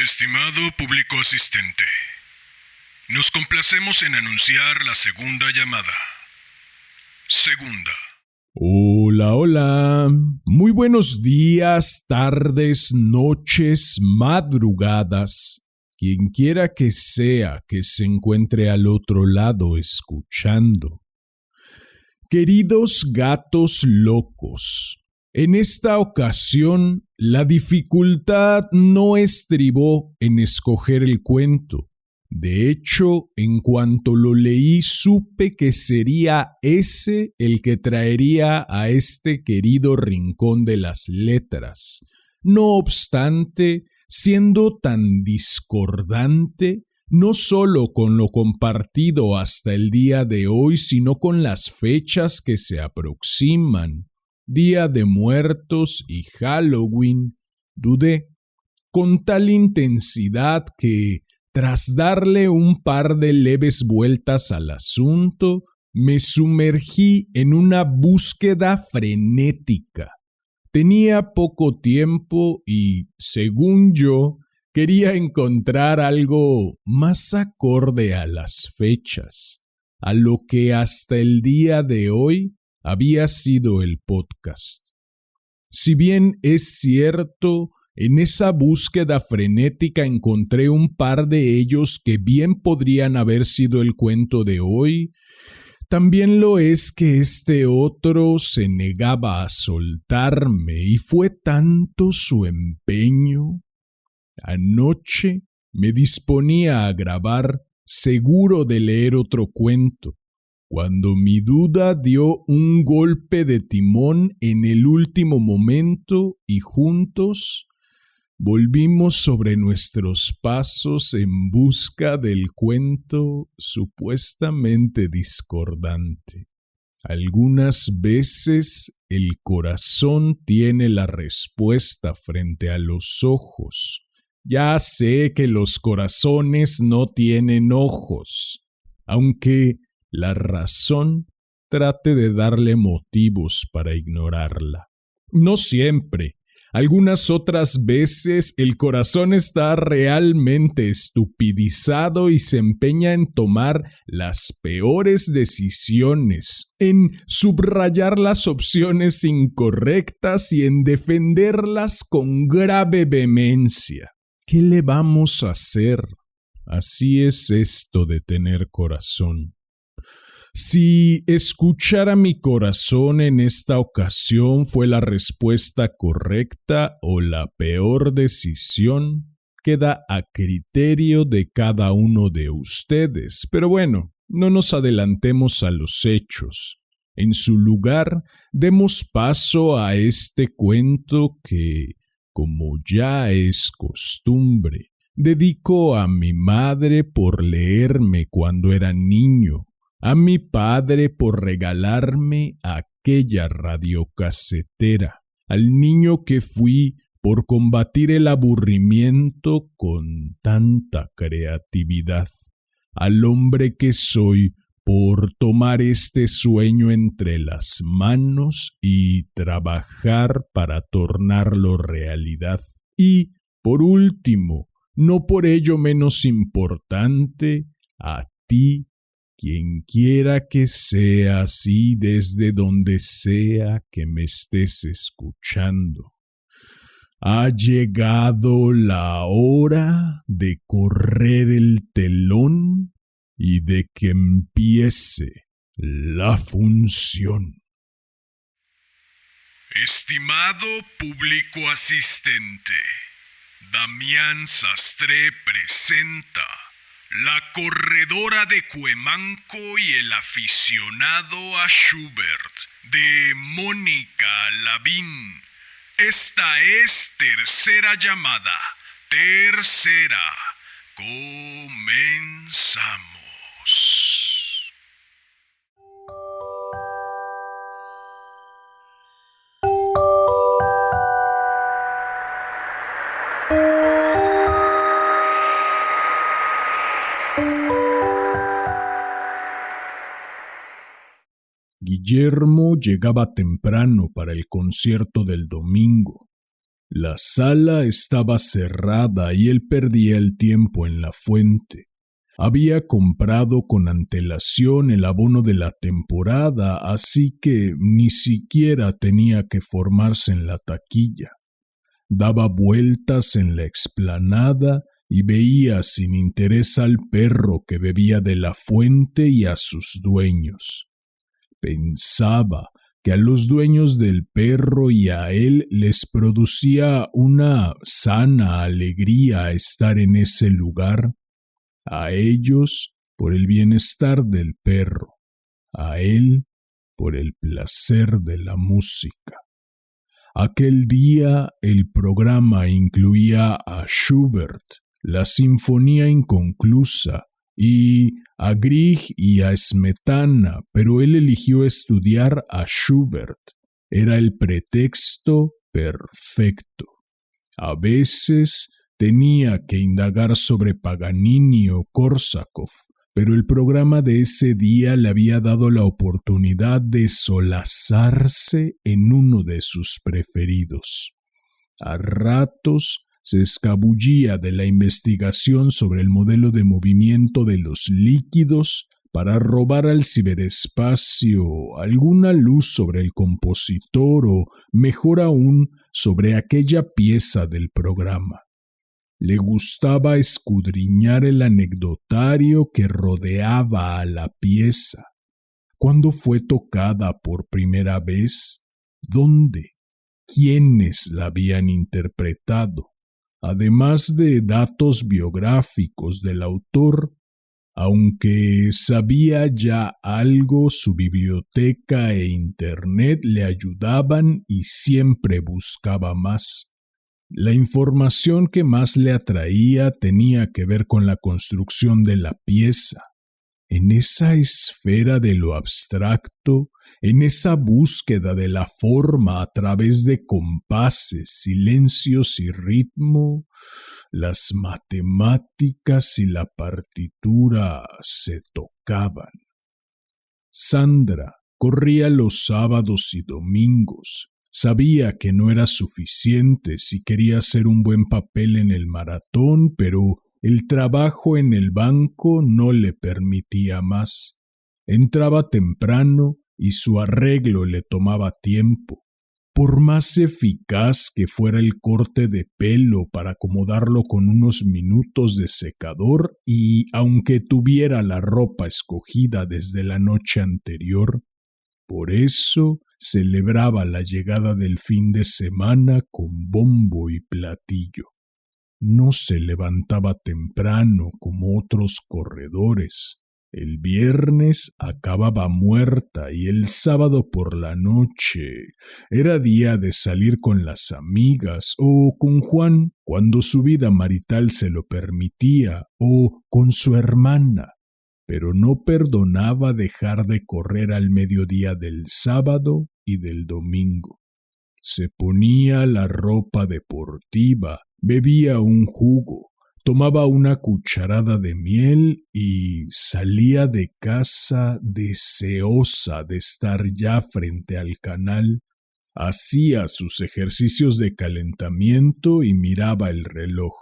Estimado público asistente, nos complacemos en anunciar la segunda llamada. Segunda. Hola, hola. Muy buenos días, tardes, noches, madrugadas. Quien quiera que sea que se encuentre al otro lado escuchando. Queridos gatos locos, en esta ocasión la dificultad no estribó en escoger el cuento. De hecho, en cuanto lo leí, supe que sería ese el que traería a este querido rincón de las letras. No obstante, siendo tan discordante, no solo con lo compartido hasta el día de hoy, sino con las fechas que se aproximan, Día de Muertos y Halloween, dudé con tal intensidad que, tras darle un par de leves vueltas al asunto, me sumergí en una búsqueda frenética. Tenía poco tiempo y, según yo, quería encontrar algo más acorde a las fechas, a lo que hasta el día de hoy había sido el podcast. Si bien es cierto, en esa búsqueda frenética encontré un par de ellos que bien podrían haber sido el cuento de hoy, también lo es que este otro se negaba a soltarme y fue tanto su empeño. Anoche me disponía a grabar, seguro de leer otro cuento, cuando mi duda dio un golpe de timón en el último momento y juntos volvimos sobre nuestros pasos en busca del cuento supuestamente discordante. Algunas veces el corazón tiene la respuesta frente a los ojos. Ya sé que los corazones no tienen ojos, aunque la razón trate de darle motivos para ignorarla. No siempre. Algunas otras veces el corazón está realmente estupidizado y se empeña en tomar las peores decisiones, en subrayar las opciones incorrectas y en defenderlas con grave vehemencia. ¿Qué le vamos a hacer? Así es esto de tener corazón. Si escuchar a mi corazón en esta ocasión fue la respuesta correcta o la peor decisión, queda a criterio de cada uno de ustedes. Pero bueno, no nos adelantemos a los hechos. En su lugar, demos paso a este cuento que, como ya es costumbre, dedico a mi madre por leerme cuando era niño, a mi padre por regalarme aquella radiocasetera, al niño que fui por combatir el aburrimiento con tanta creatividad, al hombre que soy por tomar este sueño entre las manos y trabajar para tornarlo realidad. Y, por último, no por ello menos importante, a ti, quien quiera que seas y desde donde sea que me estés escuchando. Ha llegado la hora de correr el telón y de que empiece la función. Estimado público asistente, Damián Sastre presenta La corredora de Cuemanco y el aficionado a Schubert, de Mónica Lavín. Esta es tercera llamada. Tercera. Comenzamos. Guillermo llegaba temprano para el concierto del domingo. La sala estaba cerrada y él perdía el tiempo en la fuente. Había comprado con antelación el abono de la temporada, así que ni siquiera tenía que formarse en la taquilla. Daba vueltas en la explanada y veía sin interés al perro que bebía de la fuente y a sus dueños. Pensaba que a los dueños del perro y a él les producía una sana alegría estar en ese lugar, a ellos por el bienestar del perro, a él por el placer de la música. Aquel día el programa incluía a Schubert, la Sinfonía Inconclusa, y a Grieg y a Smetana, pero él eligió estudiar a Schubert. Era el pretexto perfecto. A veces tenía que indagar sobre Paganini o Korsakov, pero el programa de ese día le había dado la oportunidad de solazarse en uno de sus preferidos. A ratos se escabullía de la investigación sobre el modelo de movimiento de los líquidos para robar al ciberespacio alguna luz sobre el compositor o, mejor aún, sobre aquella pieza del programa. Le gustaba escudriñar el anecdotario que rodeaba a la pieza. ¿Cuándo fue tocada por primera vez? ¿Dónde? ¿Quiénes la habían interpretado? Además de datos biográficos del autor, aunque sabía ya algo, su biblioteca e internet le ayudaban y siempre buscaba más. La información que más le atraía tenía que ver con la construcción de la pieza. En esa esfera de lo abstracto, en esa búsqueda de la forma a través de compases, silencios y ritmo, las matemáticas y la partitura se tocaban. Sandra corría los sábados y domingos. Sabía que no era suficiente si quería hacer un buen papel en el maratón, pero el trabajo en el banco no le permitía más. Entraba temprano y su arreglo le tomaba tiempo. Por más eficaz que fuera el corte de pelo para acomodarlo con unos minutos de secador y aunque tuviera la ropa escogida desde la noche anterior, por eso celebraba la llegada del fin de semana con bombo y platillo. No se levantaba temprano como otros corredores. El viernes acababa muerta y el sábado por la noche era día de salir con las amigas o con Juan cuando su vida marital se lo permitía o con su hermana, pero no perdonaba dejar de correr al mediodía del sábado y del domingo. Se ponía la ropa deportiva, bebía un jugo, tomaba una cucharada de miel y salía de casa deseosa de estar ya frente al canal. Hacía sus ejercicios de calentamiento y miraba el reloj.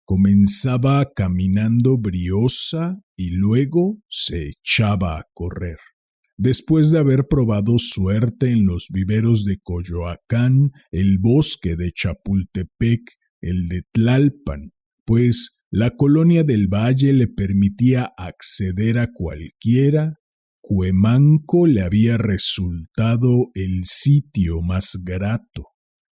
Comenzaba caminando briosa y luego se echaba a correr. Después de haber probado suerte en los viveros de Coyoacán, el bosque de Chapultepec, el de Tlalpan, pues la colonia del Valle le permitía acceder a cualquiera, Cuemanco le había resultado el sitio más grato.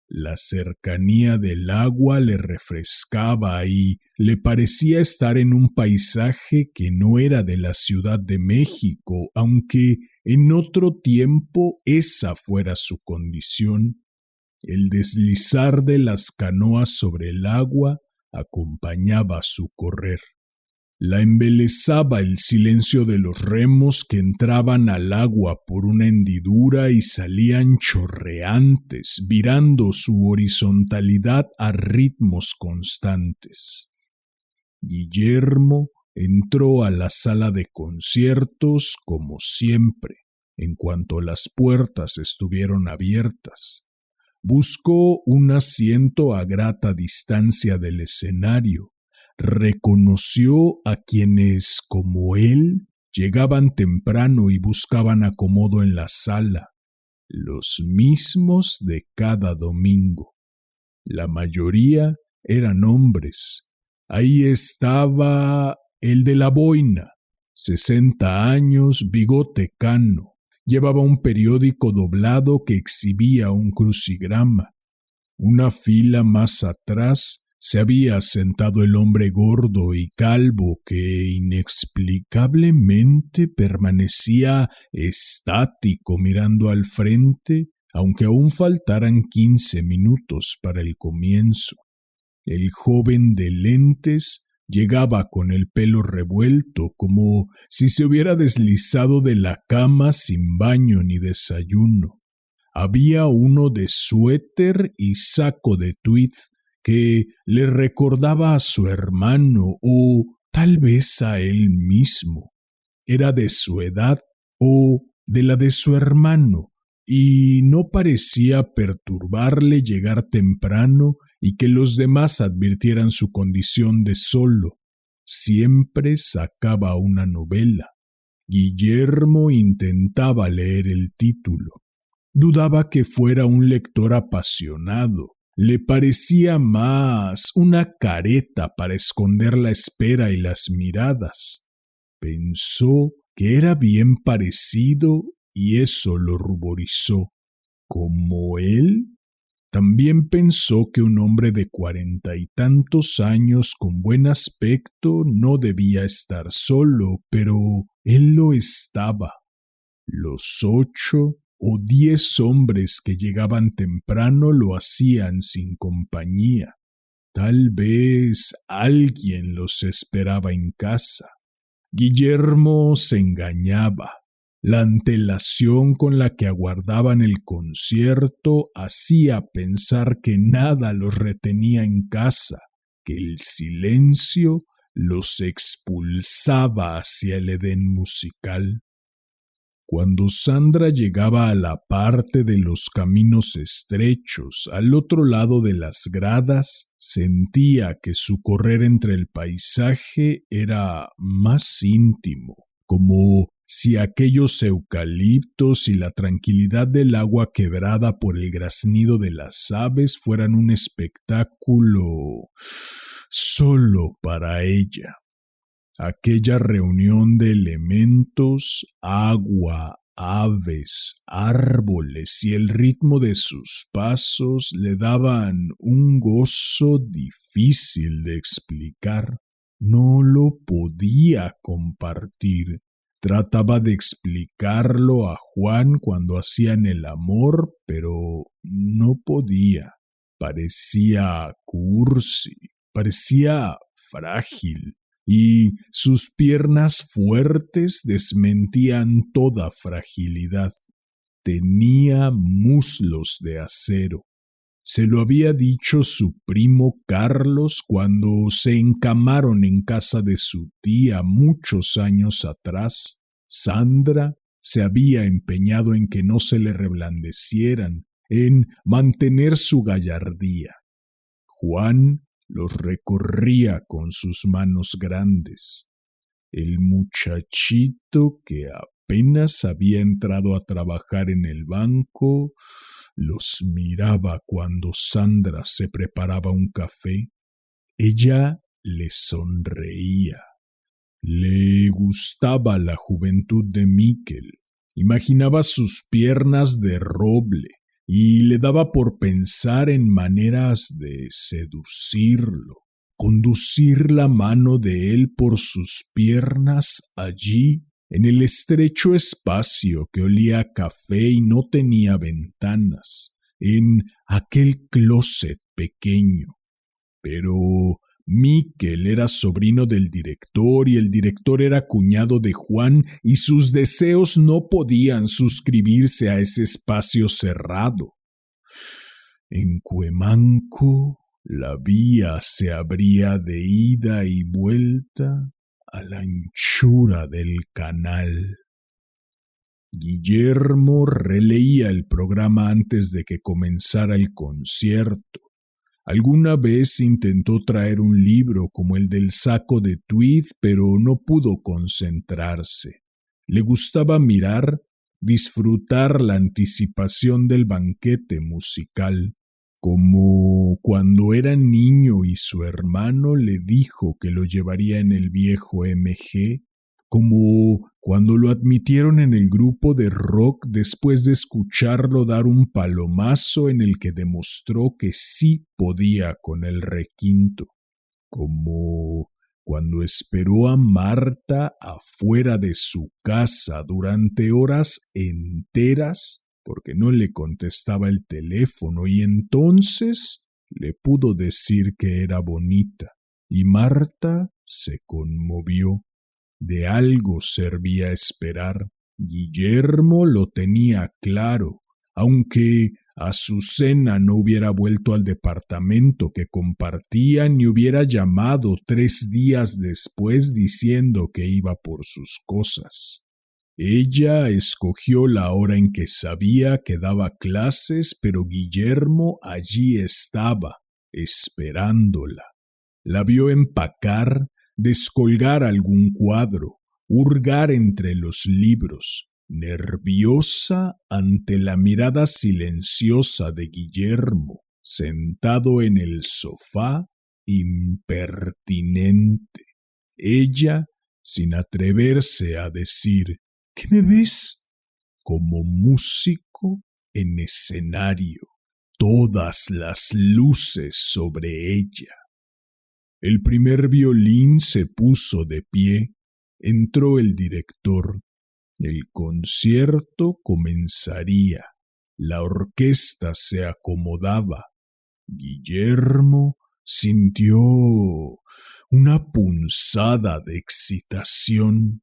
La cercanía del agua le refrescaba y le parecía estar en un paisaje que no era de la Ciudad de México, aunque en otro tiempo esa fuera su condición. El deslizar de las canoas sobre el agua acompañaba su correr. La embelesaba el silencio de los remos que entraban al agua por una hendidura y salían chorreantes, virando su horizontalidad a ritmos constantes. Guillermo entró a la sala de conciertos como siempre, en cuanto las puertas estuvieron abiertas. Buscó un asiento a grata distancia del escenario. Reconoció a quienes, como él, llegaban temprano y buscaban acomodo en la sala, los mismos de cada domingo. La mayoría eran hombres. Ahí estaba el de la boina, 60 años, bigote cano. Llevaba un periódico doblado que exhibía un crucigrama. Una fila más atrás se había sentado el hombre gordo y calvo que inexplicablemente permanecía estático mirando al frente, aunque aún faltaran 15 minutos para el comienzo. El joven de lentes llegaba con el pelo revuelto, como si se hubiera deslizado de la cama sin baño ni desayuno. Había uno de suéter y saco de tweed que le recordaba a su hermano o tal vez a él mismo. Era de su edad o de la de su hermano, y no parecía perturbarle llegar temprano y que los demás advirtieran su condición de solo. Siempre sacaba una novela. Guillermo intentaba leer el título. Dudaba que fuera un lector apasionado. Le parecía más una careta para esconder la espera y las miradas. Pensó que era bien parecido y eso lo ruborizó. ¿Como él? También pensó que un hombre de 40 y tantos años con buen aspecto no debía estar solo, pero él lo estaba. Los 8 o 10 hombres que llegaban temprano lo hacían sin compañía. Tal vez alguien los esperaba en casa. Guillermo se engañaba. La antelación con la que aguardaban el concierto hacía pensar que nada los retenía en casa, que el silencio los expulsaba hacia el Edén musical. Cuando Sandra llegaba a la parte de los caminos estrechos, al otro lado de las gradas, sentía que su correr entre el paisaje era más íntimo, como si aquellos eucaliptos y la tranquilidad del agua quebrada por el graznido de las aves fueran un espectáculo solo para ella. Aquella reunión de elementos, agua, aves, árboles y el ritmo de sus pasos le daban un gozo difícil de explicar. No lo podía compartir. Trataba de explicarlo a Juan cuando hacían el amor, pero no podía. Parecía cursi, parecía frágil, y sus piernas fuertes desmentían toda fragilidad. Tenía muslos de acero. Se lo había dicho su primo Carlos cuando se encamaron en casa de su tía muchos años atrás. Sandra se había empeñado en que no se le reblandecieran, en mantener su gallardía. Juan los recorría con sus manos grandes. El muchachito que apenas había entrado a trabajar en el banco los miraba cuando Sandra se preparaba un café. Ella le sonreía. Le gustaba la juventud de Miquel. Imaginaba sus piernas de roble y le daba por pensar en maneras de seducirlo, conducir la mano de él por sus piernas allí, en el estrecho espacio que olía a café y no tenía ventanas, en aquel closet pequeño. Pero Miquel era sobrino del director y el director era cuñado de Juan y sus deseos no podían suscribirse a ese espacio cerrado. En Cuemanco la vía se abría de ida y vuelta a la anchura del canal. Guillermo releía el programa antes de que comenzara el concierto. Alguna vez intentó traer un libro como el del saco de Tweed, pero no pudo concentrarse. Le gustaba mirar, disfrutar la anticipación del banquete musical, como cuando era niño y su hermano le dijo que lo llevaría en el viejo MG, como cuando lo admitieron en el grupo de rock después de escucharlo dar un palomazo en el que demostró que sí podía con el requinto, como cuando esperó a Marta afuera de su casa durante horas enteras porque no le contestaba el teléfono y entonces le pudo decir que era bonita y Marta se conmovió. De algo servía esperar. Guillermo lo tenía claro, aunque Azucena no hubiera vuelto al departamento que compartían ni hubiera llamado 3 días después diciendo que iba por sus cosas. Ella escogió la hora en que sabía que daba clases, pero Guillermo allí estaba, esperándola. La vio empacar, descolgar algún cuadro, hurgar entre los libros, nerviosa ante la mirada silenciosa de Guillermo, sentado en el sofá, impertinente. Ella, sin atreverse a decir «¿Qué me ves?», como músico en escenario, todas las luces sobre ella. El primer violín se puso de pie, entró el director. El concierto comenzaría. La orquesta se acomodaba. Guillermo sintió una punzada de excitación.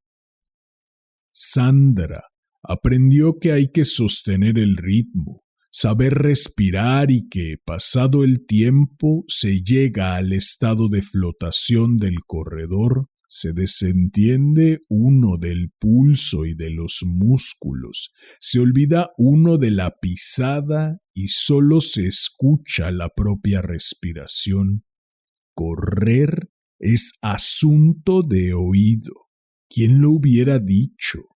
Sandra aprendió que hay que sostener el ritmo, saber respirar y que, pasado el tiempo, se llega al estado de flotación del corredor, se desentiende uno del pulso y de los músculos, se olvida uno de la pisada y solo se escucha la propia respiración. Correr es asunto de oído. ¿Quién lo hubiera dicho?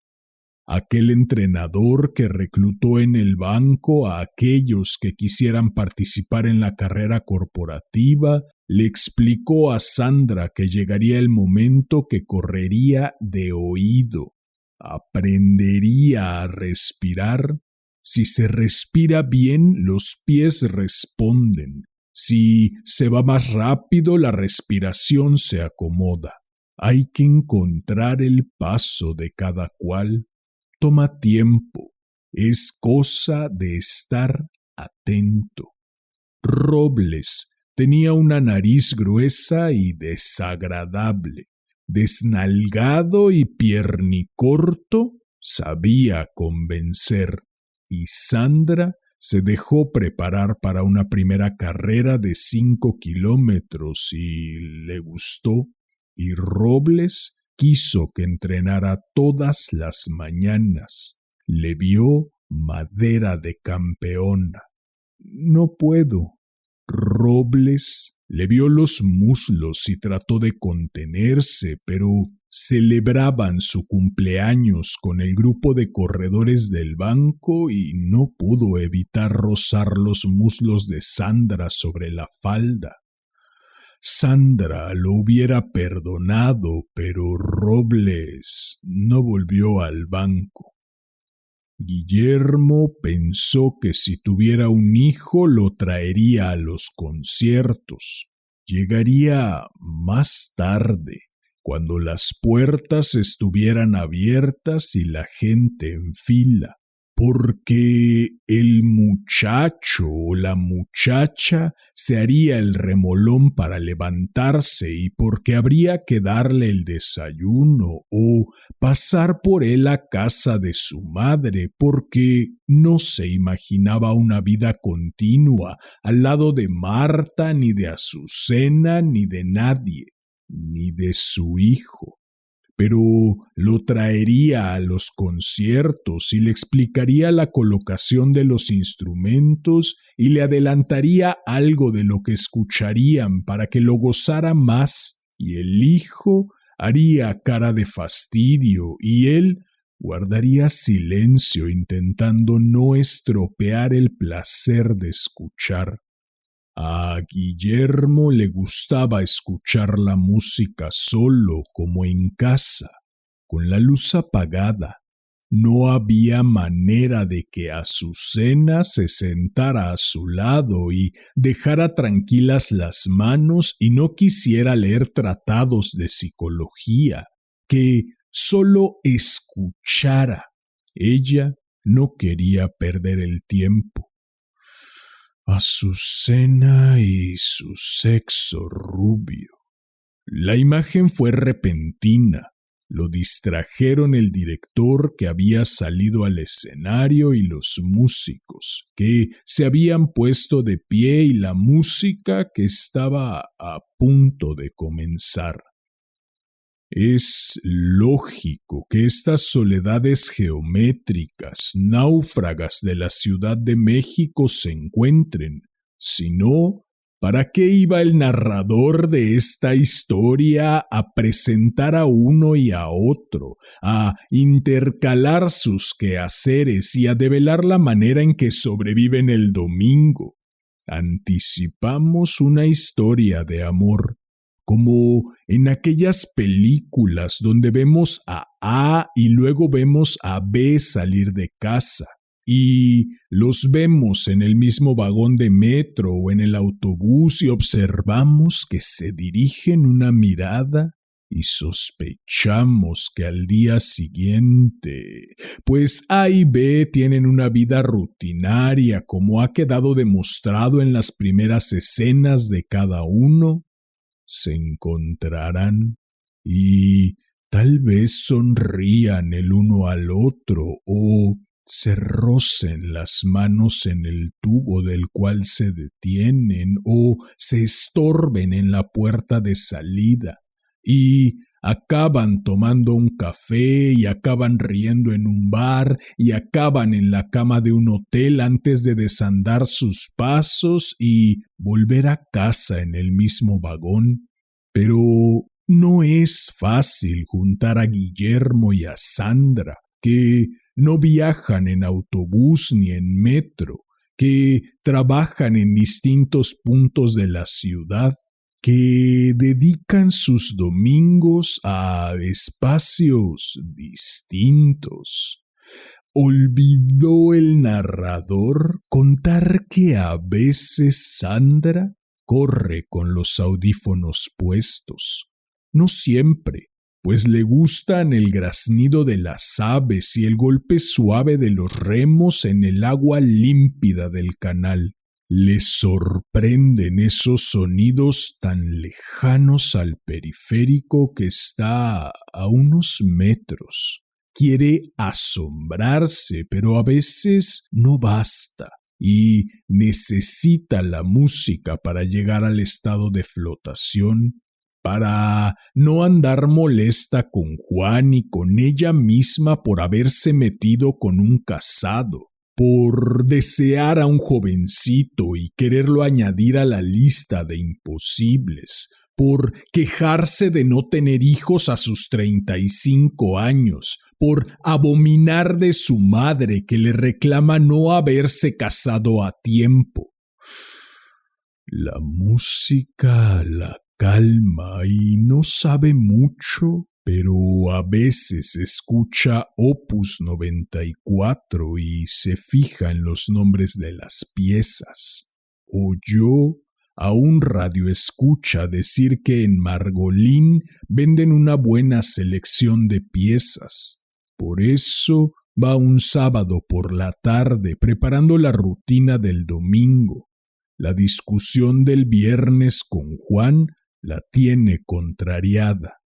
Aquel entrenador que reclutó en el banco a aquellos que quisieran participar en la carrera corporativa, le explicó a Sandra que llegaría el momento que correría de oído, aprendería a respirar. Si se respira bien, los pies responden. Si se va más rápido, la respiración se acomoda. Hay que encontrar el paso de cada cual. Toma tiempo, es cosa de estar atento. Robles tenía una nariz gruesa y desagradable. Desnalgado y piernicorto, sabía convencer, y Sandra se dejó preparar para una primera carrera de 5 kilómetros y le gustó, y Robles quiso que entrenara todas las mañanas. Le vio madera de campeona. No puedo. Robles le vio los muslos y trató de contenerse, pero celebraban su cumpleaños con el grupo de corredores del banco y no pudo evitar rozar los muslos de Sandra sobre la falda. Sandra lo hubiera perdonado, pero Robles no volvió al banco. Guillermo pensó que si tuviera un hijo lo traería a los conciertos. Llegaría más tarde, cuando las puertas estuvieran abiertas y la gente en fila, porque el muchacho o la muchacha se haría el remolón para levantarse y porque habría que darle el desayuno o pasar por él a casa de su madre, porque no se imaginaba una vida continua al lado de Marta, ni de Azucena, ni de nadie, ni de su hijo. pero lo traería a los conciertos y le explicaría la colocación de los instrumentos y le adelantaría algo de lo que escucharían para que lo gozara más, y el hijo haría cara de fastidio y él guardaría silencio intentando no estropear el placer de escuchar. A Guillermo le gustaba escuchar la música solo, como en casa, con la luz apagada. No había manera de que Azucena se sentara a su lado y dejara tranquilas las manos y no quisiera leer tratados de psicología, que solo escuchara. Ella no quería perder el tiempo. Azucena y su sexo rubio. La imagen fue repentina. Lo distrajeron el director que había salido al escenario y los músicos que se habían puesto de pie y la música que estaba a punto de comenzar. Es lógico que estas soledades geométricas, náufragas de la Ciudad de México, se encuentren. Si no, ¿para qué iba el narrador de esta historia a presentar a uno y a otro, a intercalar sus quehaceres y a develar la manera en que sobreviven el domingo? Anticipamos una historia de amor, como en aquellas películas donde vemos a A y luego vemos a B salir de casa, y los vemos en el mismo vagón de metro o en el autobús y observamos que se dirigen una mirada y sospechamos que al día siguiente, pues A y B tienen una vida rutinaria como ha quedado demostrado en las primeras escenas de cada uno, se encontrarán y tal vez sonrían el uno al otro o se rocen las manos en el tubo del cual se detienen o se estorben en la puerta de salida y acaban tomando un café y acaban riendo en un bar y acaban en la cama de un hotel antes de desandar sus pasos y volver a casa en el mismo vagón. Pero no es fácil juntar a Guillermo y a Sandra, que no viajan en autobús ni en metro, que trabajan en distintos puntos de la ciudad, que dedican sus domingos a espacios distintos. ¿Olvidó el narrador contar que a veces Sandra corre con los audífonos puestos? No siempre, pues le gustan el graznido de las aves y el golpe suave de los remos en el agua límpida del canal. Le sorprenden esos sonidos tan lejanos al periférico que está a unos metros. Quiere asombrarse, pero a veces no basta y necesita la música para llegar al estado de flotación, para no andar molesta con Juan y con ella misma por haberse metido con un casado, por desear a un jovencito y quererlo añadir a la lista de imposibles, por quejarse de no tener hijos a sus 35 años, por abominar de su madre que le reclama no haberse casado a tiempo. La música la calma y no sabe mucho, pero a veces escucha Opus 94 y se fija en los nombres de las piezas. Oyó a un radioescucha decir que en Margolín venden una buena selección de piezas. Por eso va un sábado por la tarde preparando la rutina del domingo. La discusión del viernes con Juan la tiene contrariada,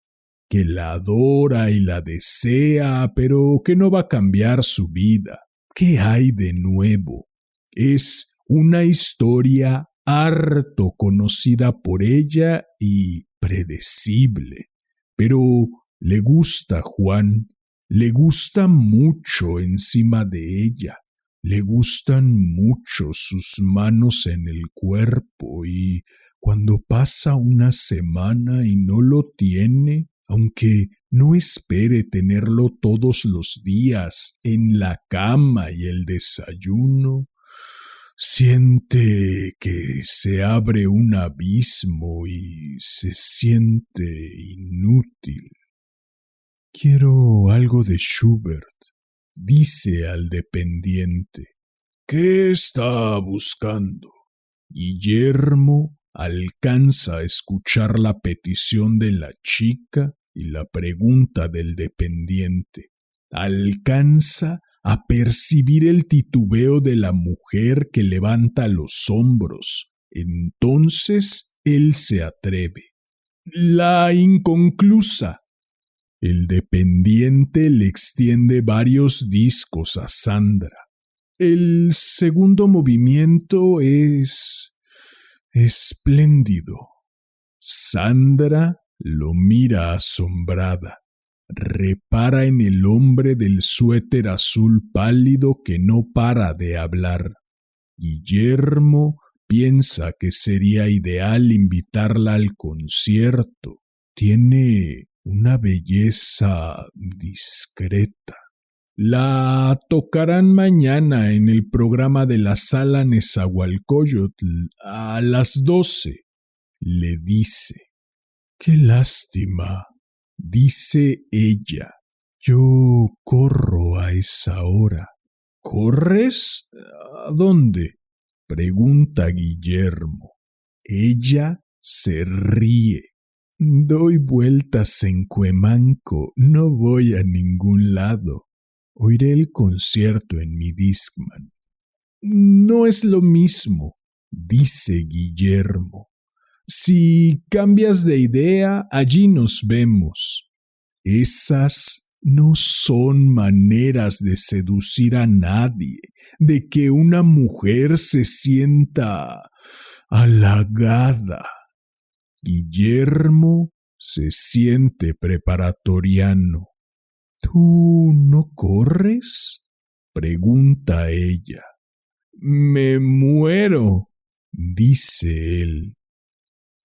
que la adora y la desea, pero que no va a cambiar su vida. ¿Qué hay de nuevo? Es una historia harto conocida por ella y predecible, pero Le gusta Juan, le gusta mucho encima de ella, le gustan mucho sus manos en el cuerpo y cuando pasa una semana y no lo tiene, aunque no espere tenerlo todos los días en la cama y el desayuno, siente que se abre un abismo y se siente inútil. Quiero algo de Schubert, dice al dependiente. ¿Qué está buscando? Guillermo alcanza a escuchar la petición de la chica y la pregunta del dependiente. Alcanza a percibir el titubeo de la mujer que levanta los hombros. Entonces él se atreve. La inconclusa. El dependiente le extiende varios discos a Sandra. El segundo movimiento es espléndido. Sandra lo mira asombrada. Repara en el hombre del suéter azul pálido que no para de hablar. Guillermo piensa que sería ideal invitarla al concierto. Tiene una belleza discreta. La tocarán mañana en el programa de la Sala Nezahualcóyotl a las 12, le dice. Qué lástima, dice ella. Yo corro a esa hora. ¿Corres? ¿A dónde? Pregunta Guillermo. Ella se ríe. Doy vueltas en Cuemanco, no voy a ningún lado. Oiré el concierto en mi Discman. No es lo mismo, dice Guillermo. Si cambias de idea, allí nos vemos. Esas no son maneras de seducir a nadie, de que una mujer se sienta halagada. Guillermo se siente preparatoriano. ¿Tú no corres? Pregunta ella. Me muero, dice él.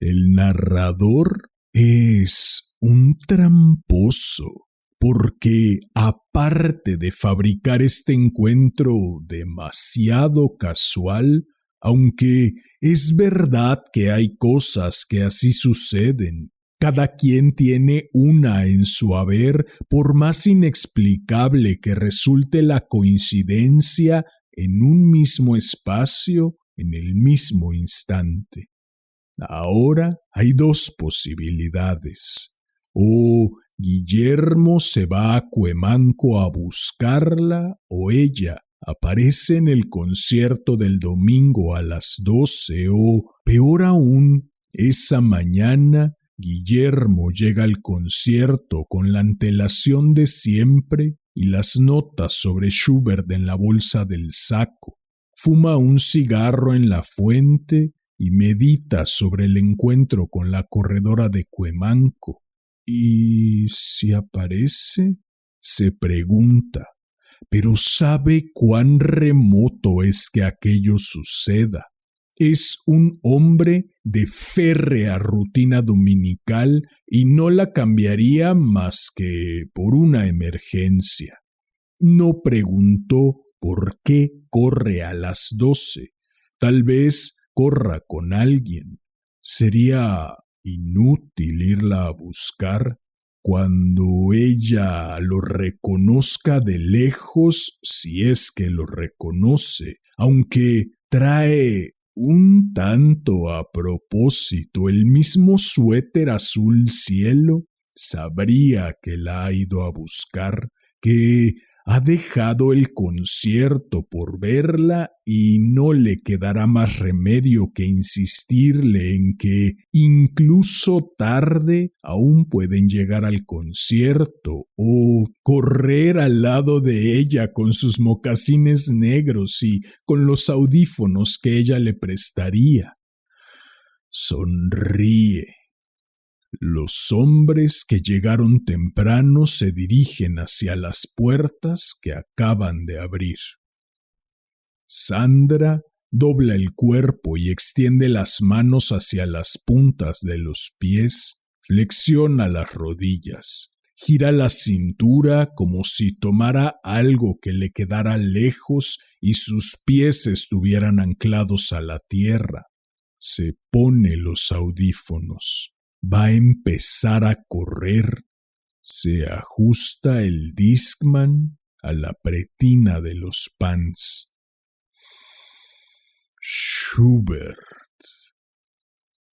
El narrador es un tramposo, porque aparte de fabricar este encuentro demasiado casual, aunque es verdad que hay cosas que así suceden, cada quien tiene una en su haber, por más inexplicable que resulte la coincidencia en un mismo espacio, en el mismo instante. Ahora hay dos posibilidades. O Guillermo se va a Cuemanco a buscarla, o ella aparece en el concierto del domingo a las 12, o, peor aún, esa mañana Guillermo llega al concierto con la antelación de siempre y las notas sobre Schubert en la bolsa del saco. Fuma un cigarro en la fuente y medita sobre el encuentro con la corredora de Cuemanco. ¿Y si aparece? Se pregunta, pero sabe cuán remoto es que aquello suceda. Es un hombre de férrea rutina dominical y no la cambiaría más que por una emergencia. No preguntó por qué corre a las 12. Tal vez corra con alguien. Sería inútil irla a buscar. Cuando ella lo reconozca de lejos, si es que lo reconoce, aunque trae un tanto a propósito el mismo suéter azul cielo, sabría que la ha ido a buscar, que ha dejado el concierto por verla y no le quedará más remedio que insistirle en que incluso tarde aún pueden llegar al concierto o correr al lado de ella con sus mocasines negros y con los audífonos que ella le prestaría. Sonríe. Los hombres que llegaron temprano se dirigen hacia las puertas que acaban de abrir. Sandra dobla el cuerpo y extiende las manos hacia las puntas de los pies, flexiona las rodillas, gira la cintura como si tomara algo que le quedara lejos y sus pies estuvieran anclados a la tierra. Se pone los audífonos. Va a empezar a correr. Se ajusta el Discman a la pretina de los pants. Schubert.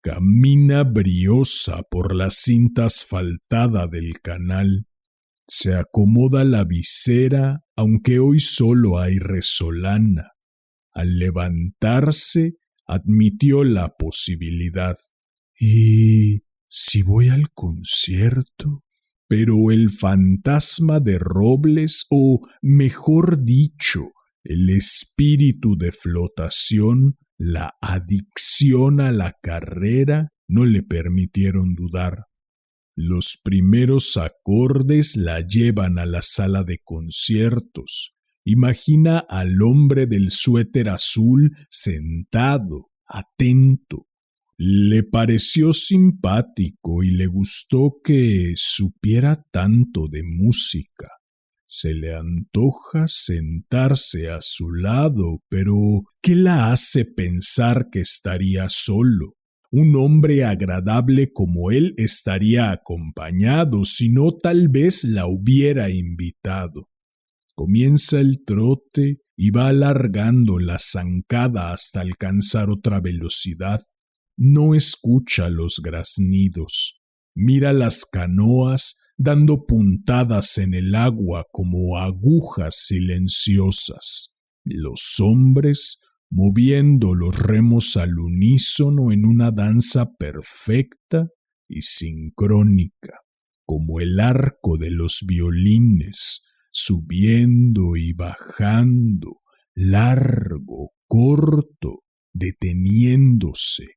Camina briosa por la cinta asfaltada del canal. Se acomoda la visera, aunque hoy solo hay resolana. Al levantarse, admitió la posibilidad. ¿Y si voy al concierto? Pero el fantasma de Robles, o mejor dicho, el espíritu de flotación, la adicción a la carrera, no le permitieron dudar. Los primeros acordes la llevan a la sala de conciertos. Imagina al hombre del suéter azul sentado, atento. Le pareció simpático y le gustó que supiera tanto de música. Se le antoja sentarse a su lado, pero ¿qué la hace pensar que estaría solo? Un hombre agradable como él estaría acompañado, si no tal vez la hubiera invitado. Comienza el trote y va alargando la zancada hasta alcanzar otra velocidad. No escucha los graznidos. Mira las canoas dando puntadas en el agua como agujas silenciosas. Los hombres moviendo los remos al unísono en una danza perfecta y sincrónica, como el arco de los violines, subiendo y bajando, largo, corto, deteniéndose.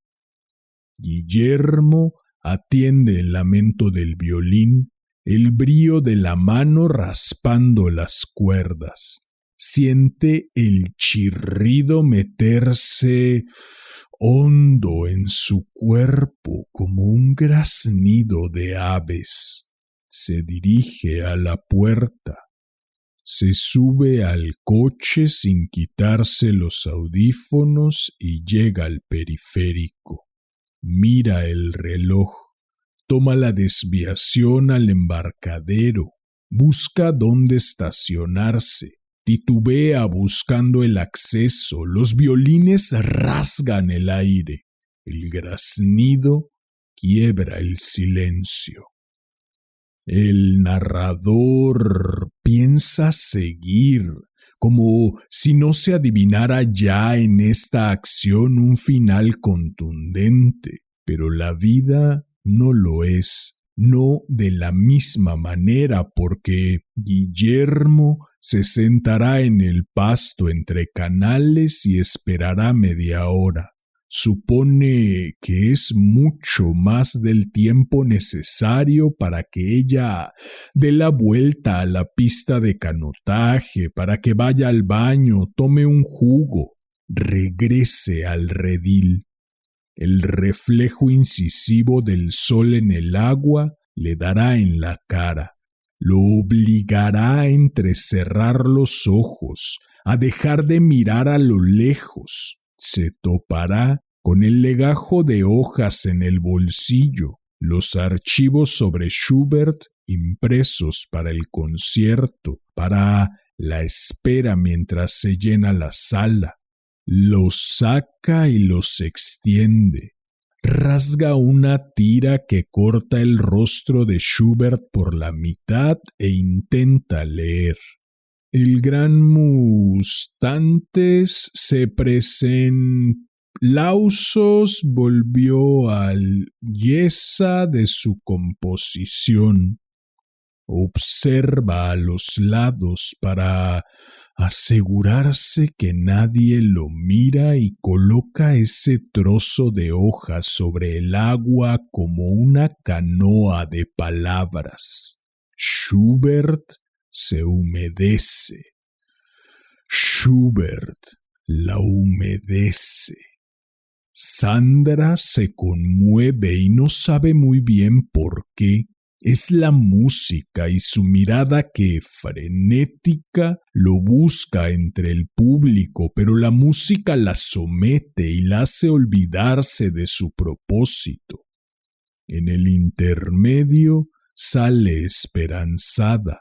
Guillermo atiende el lamento del violín, el brío de la mano raspando las cuerdas. Siente el chirrido meterse hondo en su cuerpo como un graznido de aves. Se dirige a la puerta. Se sube al coche sin quitarse los audífonos y llega al periférico. Mira el reloj. Toma la desviación al embarcadero. Busca dónde estacionarse. Titubea buscando el acceso. Los violines rasgan el aire. El graznido quiebra el silencio. El narrador piensa seguir, como si no se adivinara ya en esta acción un final contundente, pero la vida no lo es, no de la misma manera, porque Guillermo se sentará en el pasto entre canales y esperará media hora. Supone que es mucho más del tiempo necesario para que ella dé la vuelta a la pista de canotaje, para que vaya al baño, tome un jugo, regrese al redil. El reflejo incisivo del sol en el agua le dará en la cara, lo obligará a entrecerrar los ojos, a dejar de mirar a lo lejos. Se topará con el legajo de hojas en el bolsillo, los archivos sobre Schubert impresos para el concierto, para la espera mientras se llena la sala. Los saca y los extiende. Rasga una tira que corta el rostro de Schubert por la mitad e intenta leer. El gran Mustantes se Lausos volvió al yesa de su composición. Observa a los lados para asegurarse que nadie lo mira y coloca ese trozo de hoja sobre el agua como una canoa de palabras. Schubert se humedece. Schubert la humedece. Sandra se conmueve y no sabe muy bien por qué. Es la música y su mirada que, frenética, lo busca entre el público, pero la música la somete y la hace olvidarse de su propósito. En el intermedio sale esperanzada,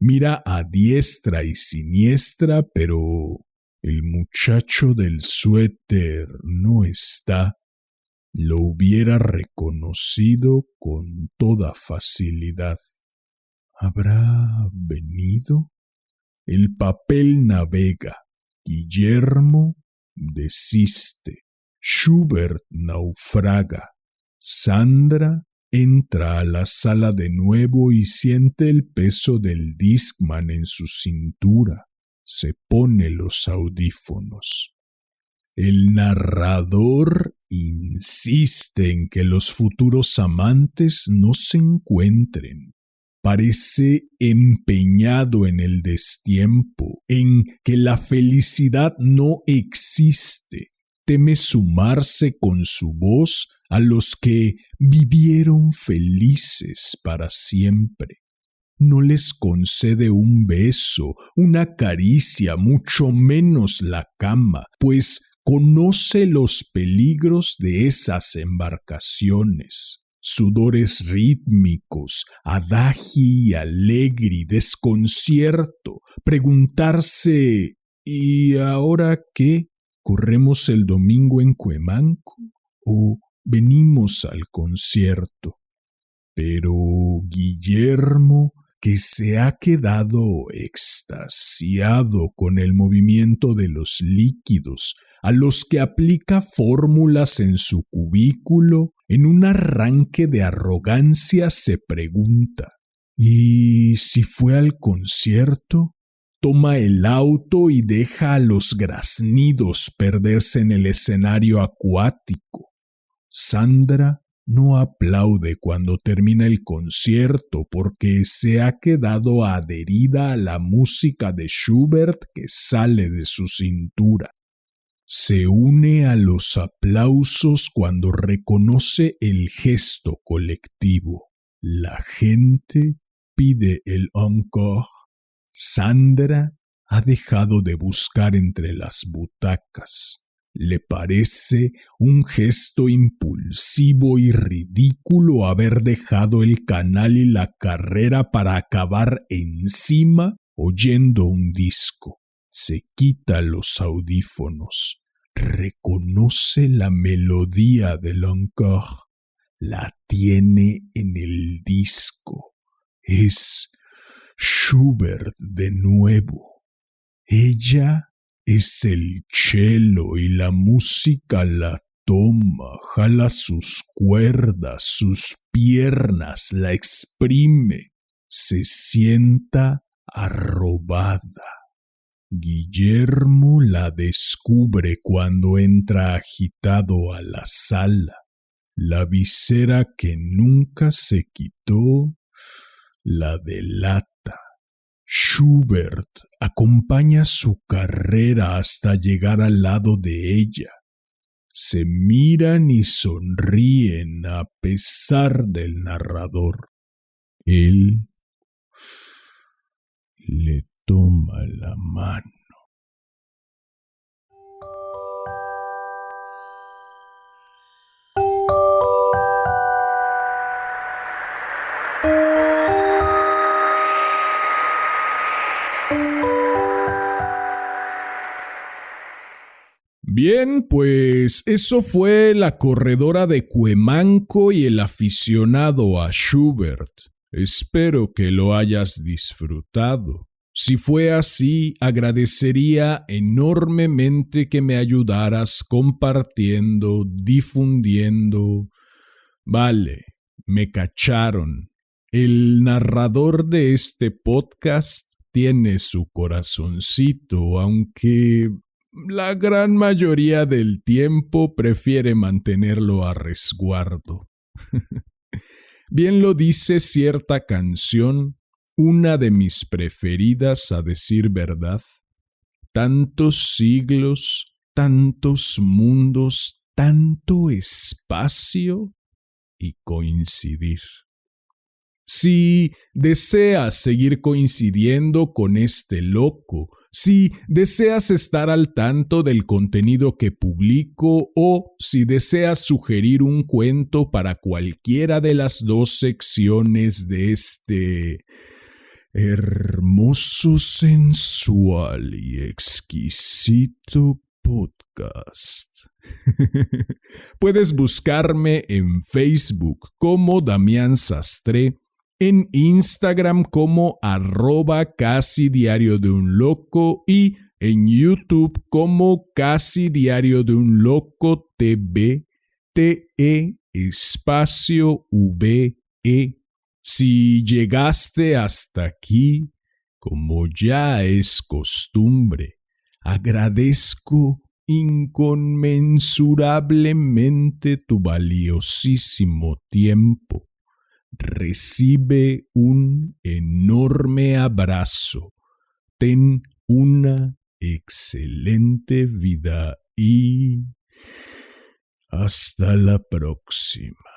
mira a diestra y siniestra, pero el muchacho del suéter no está. Lo hubiera reconocido con toda facilidad. ¿Habrá venido? El papel navega. Guillermo desiste. Schubert naufraga. Sandra entra a la sala de nuevo y siente el peso del Discman en su cintura. Se pone los audífonos. El narrador insiste en que los futuros amantes no se encuentren. Parece empeñado en el destiempo, en que la felicidad no existe. Teme sumarse con su voz a los que vivieron felices para siempre. No les concede un beso, una caricia, mucho menos la cama, pues conoce los peligros de esas embarcaciones. Sudores rítmicos, adagi y allegri, desconcierto, preguntarse ¿y ahora qué? ¿Corremos el domingo en Cuemanco o venimos al concierto? Pero Guillermo, que se ha quedado extasiado con el movimiento de los líquidos, a los que aplica fórmulas en su cubículo, en un arranque de arrogancia se pregunta: ¿y si fue al concierto? Toma el auto y deja a los graznidos perderse en el escenario acuático. Sandra no aplaude cuando termina el concierto porque se ha quedado adherida a la música de Schubert que sale de su cintura. Se une a los aplausos cuando reconoce el gesto colectivo. La gente pide el encore. Sandra ha dejado de buscar entre las butacas. Le parece un gesto impulsivo y ridículo haber dejado el canal y la carrera para acabar encima oyendo un disco. Se quita los audífonos. Reconoce la melodía del encore. La tiene en el disco. Es Schubert de nuevo. Ella es el cello y la música la toma, jala sus cuerdas, sus piernas, la exprime, se sienta arrobada. Guillermo la descubre cuando entra agitado a la sala. La visera que nunca se quitó la delata. Schubert acompaña su carrera hasta llegar al lado de ella. Se miran y sonríen a pesar del narrador. Él le toma la mano. Bien, pues eso fue La corredora de Cuemanco y el aficionado a Schubert. Espero que lo hayas disfrutado. Si fue así, agradecería enormemente que me ayudaras compartiendo, difundiendo. Vale, me cacharon. El narrador de este podcast tiene su corazoncito, aunque la gran mayoría del tiempo prefiere mantenerlo a resguardo. Bien lo dice cierta canción, una de mis preferidas a decir verdad. Tantos siglos, tantos mundos, tanto espacio y coincidir. Si deseas seguir coincidiendo con este loco, si deseas estar al tanto del contenido que publico o si deseas sugerir un cuento para cualquiera de las dos secciones de este hermoso, sensual y exquisito podcast. Puedes buscarme en Facebook como Damián Sastre, en Instagram como @casi diario de un loco y en YouTube como Casi Diario de un Loco TV, TE espacio VE. Si llegaste hasta aquí, como ya es costumbre, agradezco inconmensurablemente tu valiosísimo tiempo. Recibe un enorme abrazo. Ten una excelente vida y hasta la próxima.